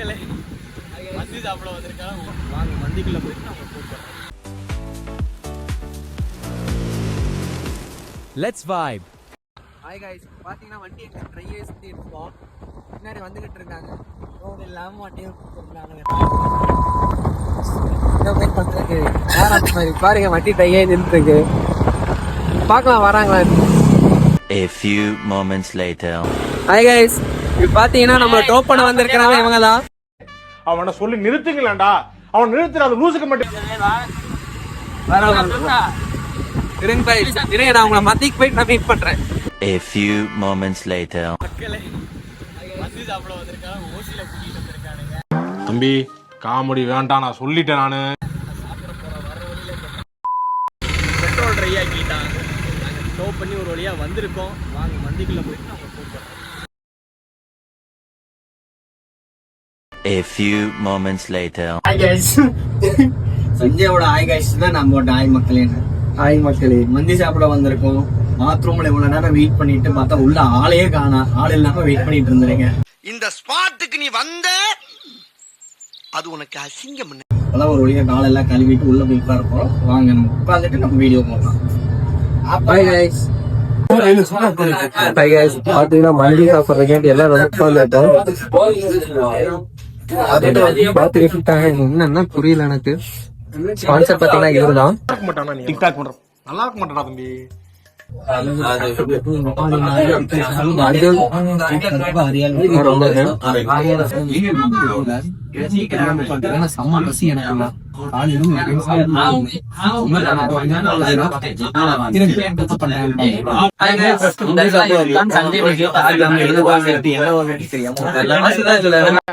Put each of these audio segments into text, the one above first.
மக்களே மந்தி சாப்பிட வந்திருக்காங்க. வாங்க மந்திக்குள்ள போயிட்டு நம்ம கூப்பிடுறோம். Let's vibe. ஹாய் கைஸ், பார்த்தீங்கன்னா வண்டி ட்ரையே சுற்றி இருக்கோம். பின்னாடி வந்துக்கிட்டு இருக்காங்க. ரோடு இல்லாமல் வண்டியை கொடுத்துருக்காங்க. பாருங்க வண்டி ட்ரையே நின்றுருக்கு. பார்க்கலாம் வராங்களா. A few moments later. Hi guys, இப்போ பார்த்தீங்கன்னா நம்ம டோப் பண்ண வந்திருக்கிறாங்க. இவங்க தான். அவனை சொல்லி நிறுத்துங்களேன்டா. அவன் நிறுத்துறாத லூசுக்கு மட்டும். இருங்க கைஸ், இருங்க நான் உங்களை மத்திக்கு போயிட்டு நான் மீட் பண்றேன். A few moments later. மக்களே மந்தி சாப்பிட வந்திருக்காங்க. ஓசில கூட்டிட்டு வந்திருக்கானுங்க. தம்பி காமெடி வேண்டாம், நான் சொல்லிட்டேன். நானு சாப்பிட போற வர வழியில பெட்ரோல் ட்ரை ஆக்கிட்டாங்க. நாங்கள் டோப் பண்ணி ஒரு வழியா வந்திருக்கோம். வாங்க மந்திக்குள்ள போயிட்டு நம்ம கூப்பிடுறோம். A few moments later. Hi guys, சஞ்சயோட ஹாய் கைஸ் தான் நம்மளோட ஹாய் மக்களே. ஹாய் மக்களே, மந்தி சாப்பிட வந்திருக்கோம். பாத்ரூம்ல இவ்வளவு நேரம் வெயிட் பண்ணிட்டு பார்த்தா உள்ள ஆளையே காணா. ஆள் இல்லாம வெயிட் பண்ணிட்டு இருந்தீங்க. இந்த ஸ்பாட்டுக்கு நீ வந்த அது உனக்கு அசிங்கம். அதான் ஒரு வழியா காலெல்லாம் கழுவிட்டு உள்ள போய் உட்கார போறோம். வாங்க நம்ம உட்காந்துட்டு நம்ம வீடியோ போடலாம். Hi guys. ஹாய் கைஸ், பாத்தீங்கன்னா மந்தி சாப்பிட்றதுக்கு எல்லாம் என்னன்னா புரியல எனக்கு. ஸ்பான்சர் பாத்தீங்கன்னா இதுதான். டிக்டாக் பண்றோம். நல்லா இருக்க மாட்டேடா தம்பி. செம்ம பசி எனக்கு.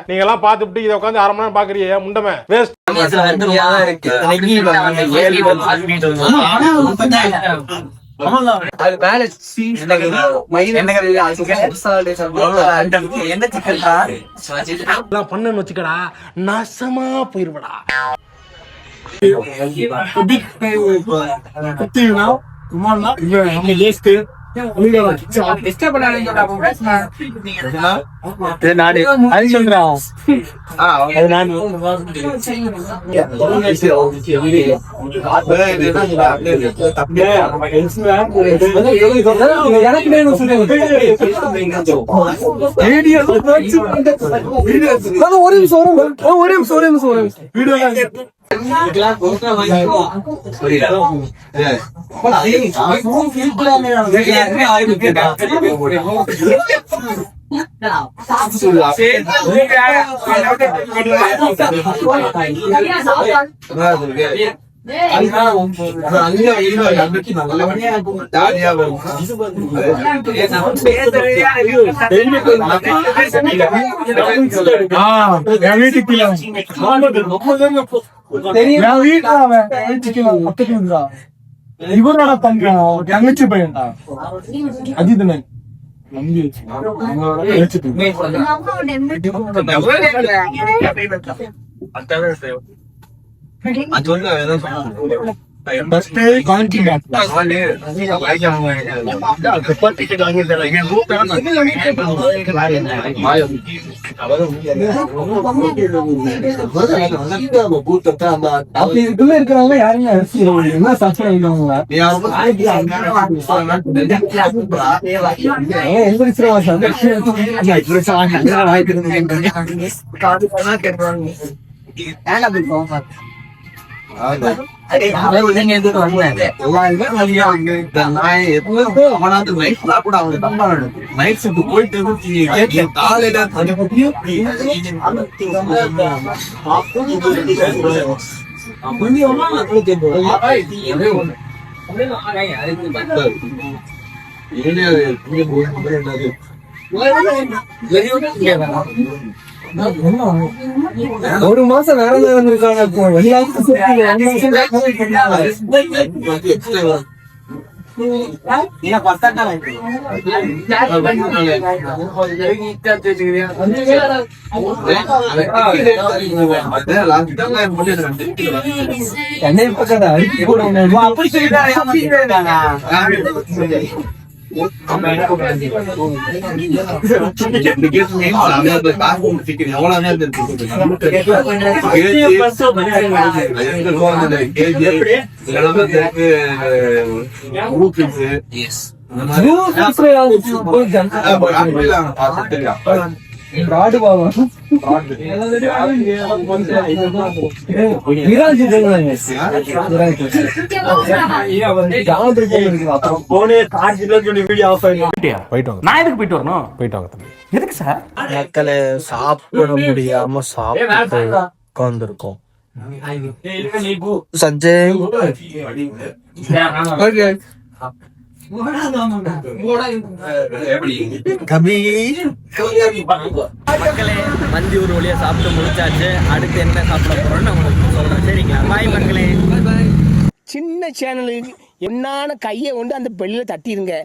நீங்க எல்லாம் பாத்துட்டு இதை உட்காந்து அரை மணி நேரம் பாக்குறீங்க. முண்டமே வேஸ்ட். பண்ணுன்னு வச்சுக்கடா, நாசமா போயிருவடா. இவரோட தங்கச்சி பையன்டா அஜித். இருக்கிறவங்க யாருமே என்ன ஒரு மாசம் வேற இருக்காங்க. ராடு பாவா விராஜ் போனே கார்ஜில சொல்லி வீடியோ ஆஃப் போயிட்டு வாங்க நான் எதுக்கு போயிட்டு வரணும்? போயிட்டு வாங்க தம்பி. எதுக்கு சார்? மக்களை சாப்பிட முடியாம சாப்பிட்டு உட்கார்ந்துருக்கோம். சஞ்சய் மக்களே மந்தி ஒரு வழியா சாப்பிட்டு முடிச்சாச்சு. அடுத்து என்ன சாப்பிட போறோம்னு நான் உங்களுக்கு சொல்றேன். சரிங்களா? பாய் மக்களே. சின்ன சேனலுக்கு என்னான கையை கொண்டு அந்த பெல்லில் தட்டிடுங்க.